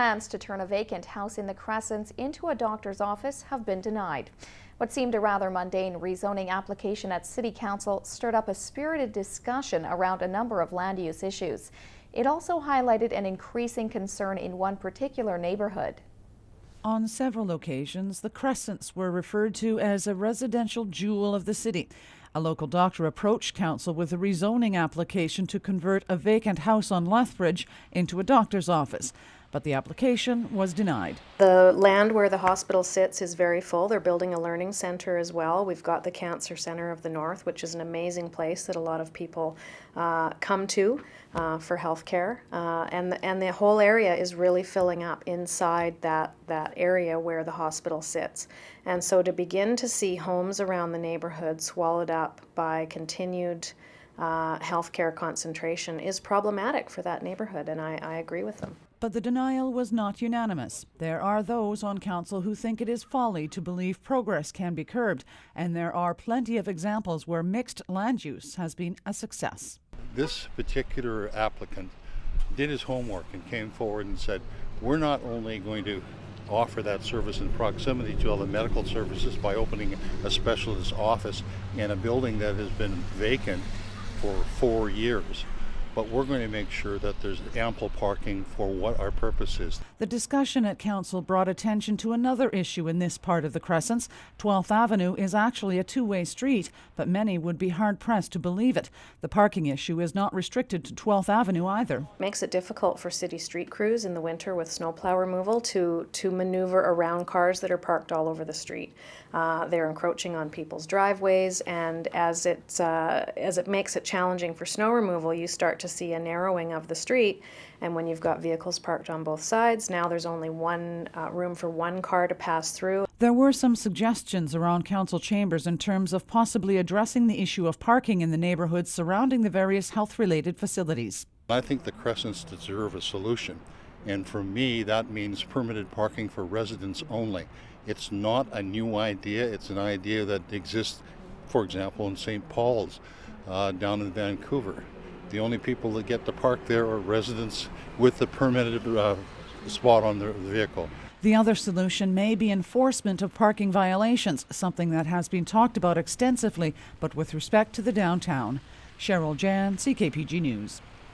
Plans to turn a vacant house in the Crescents into a doctor's office have been denied. What seemed a rather mundane rezoning application at City Council stirred up a spirited discussion around a number of land use issues. It also highlighted an increasing concern in one particular neighbourhood. On several occasions, the Crescents were referred to as a residential jewel of the city. A local doctor approached council with a rezoning application to convert a vacant house on Lethbridge into a doctor's office, but the application was denied. The land where the hospital sits is very full. They're building a learning centre as well. We've got the Cancer Centre of the North, which is an amazing place that a lot of people come to for healthcare, and the whole area is really filling up inside that area where the hospital sits. And so to begin to see homes around the neighborhood swallowed up by continued healthcare concentration is problematic for that neighborhood, and I agree with them. But the denial was not unanimous. There are those on council who think it is folly to believe progress can be curbed, and there are plenty of examples where mixed land use has been a success. This particular applicant did his homework and came forward and said, we're not only going to offer that service in proximity to all the medical services by opening a specialist office in a building that has been vacant for 4 years, but we're going to make sure that there's ample parking for what our purpose is. The discussion at council brought attention to another issue in this part of the Crescents. 12th Avenue is actually a two-way street, but many would be hard-pressed to believe it. The parking issue is not restricted to 12th Avenue either. It makes it difficult for city street crews in the winter with snowplow removal to maneuver around cars that are parked all over the street. They're encroaching on people's driveways, and as it makes it challenging for snow removal, you start to see a narrowing of the street, and when you've got vehicles parked on both sides, now there's only one room for one car to pass through. There were some suggestions around council chambers in terms of possibly addressing the issue of parking in the neighbourhoods surrounding the various health-related facilities. I think the Crescents deserve a solution, and for me that means permitted parking for residents only. It's not a new idea, it's an idea that exists, for example, in St. Paul's down in Vancouver. The only people that get to park there are residents with the permitted spot on their vehicle. The other solution may be enforcement of parking violations, something that has been talked about extensively, but with respect to the downtown. Cheryl Jan, CKPG News.